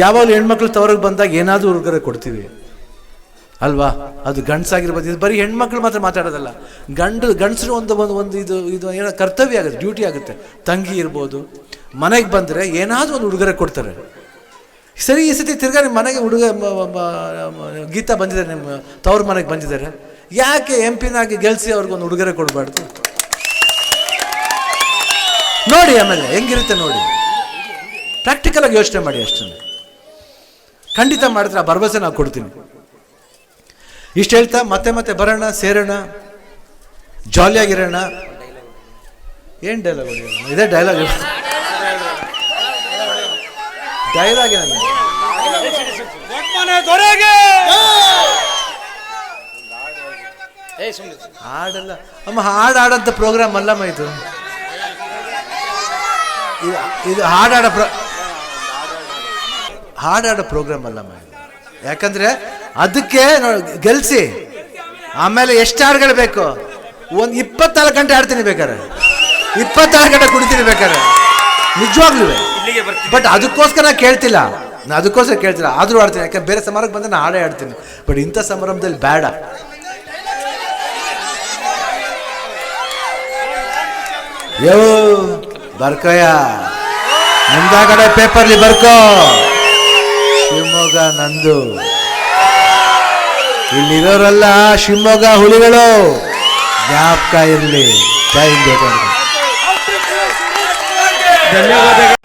ಯಾವಾಗಲೂ ಹೆಣ್ಮಕ್ಳು ತವರಿಗೆ ಬಂದಾಗ ಏನಾದರೂ ಉಡುಗೊರೆ ಕೊಡ್ತೀವಿ ಅಲ್ವಾ? ಅದು ಗಂಡಸಾಗಿರ್ಬೋದು. ಇದು ಬರೀ ಹೆಣ್ಮಕ್ಳು ಮಾತ್ರ ಮಾತಾಡೋದಲ್ಲ, ಗಂಡಸರು ಒಂದು ಇದು ಏನೋ ಕರ್ತವ್ಯ ಆಗುತ್ತೆ, ಡ್ಯೂಟಿ ಆಗುತ್ತೆ. ತಂಗಿ ಇರ್ಬೋದು, ಮನೆಗೆ ಬಂದರೆ ಏನಾದರೂ ಒಂದು ಉಡುಗೊರೆ ಕೊಡ್ತಾರೆ. ಸರಿ, ಈ ಸತಿ ತಿರ್ಗಾ ನಿಮ್ಮ ಮನೆಗೆ ಗೀತಾ ಬಂದಿದ್ದಾರೆ, ನಿಮ್ಮ ತವ್ರ ಮನೆಗೆ ಬಂದಿದ್ದಾರೆ, ಯಾಕೆ MP ಗೆಲ್ಸಿ ಅವ್ರಿಗೊಂದು ಉಡುಗೊರೆ ಕೊಡಬಾರ್ದು? ನೋಡಿ ಆಮೇಲೆ ಹೆಂಗಿರುತ್ತೆ ನೋಡಿ, ಪ್ರಾಕ್ಟಿಕಲ್ ಆಗಿ ಯೋಚನೆ ಮಾಡಿ. ಅಷ್ಟನ್ನು ಖಂಡಿತ ಮಾಡಿದ್ರೆ ಆ ಭರವಸೆ ನಾವು ಕೊಡ್ತೀನಿ. ಇಷ್ಟು ಹೇಳ್ತಾ ಮತ್ತೆ ಬರೋಣ, ಸೇರೋಣ, ಜಾಲಿಯಾಗಿರೋಣ. ಏನು ಡೈಲಾಗ್ ಹೊಡೆಯೋಣ? ಇದೇ ಡೈಲಾಗ್ ಏನ ಹಾಡಲ್ಲ ಅಮ್ಮ, ಹಾಡಂತ ಪ್ರೋಗ್ರಾಮ್ ಅಲ್ಲಮ್ಮ ಇದು. ಹಾಡಾಡೋ ಪ್ರೋಗ್ರಾಮ್ ಅಲ್ಲಮ್ಮ ಇದು. ಯಾಕಂದ್ರೆ ಅದಕ್ಕೆ ಗೆಲ್ಸಿ ಆಮೇಲೆ ಎಷ್ಟು ಹಾಡುಗಳು ಬೇಕು, ಒಂದು 24 ಗಂಟೆ ಆಡ್ತೀನಿ ಬೇಕಾರೆ, 24 ಗಂಟೆ ಕುಡಿತೀನಿ ಬೇಕಾರೆ, ನಿಜವಾಗ್ಲೂ. ಬಟ್ ಅದಕ್ಕೋಸ್ಕರ ಕೇಳ್ತಿಲ್ಲ, ಆದ್ರೂ ಆಡ್ತೀನಿ. ಯಾಕಂದ್ರೆ ಬೇರೆ ಸಮಾರಂಭಕ್ಕೆ ಬಂದ್ರೆ ನಾನು ಹಾಡೇ ಆಡ್ತೀನಿ. ಬಟ್ ಇಂಥ ಸಮಾರಂಭದಲ್ಲಿ ಬೇಡ. ಯೋ ಬರ್ಕೋಯ, ಮುಂದಾಗಡೆ ಪೇಪರ್ಲಿ ಬರ್ಕೋ, ಶಿವಮೊಗ್ಗ ನಂದು. ಇಲ್ಲಿರೋರೆಲ್ಲ ಶಿವಮೊಗ್ಗ ಹುಲಿಗಳು, ಜ್ಞಾಪಕ ಇರಲಿ. ಜೈ ಹಿಂದ್. ಧನ್ಯವಾದಗಳು.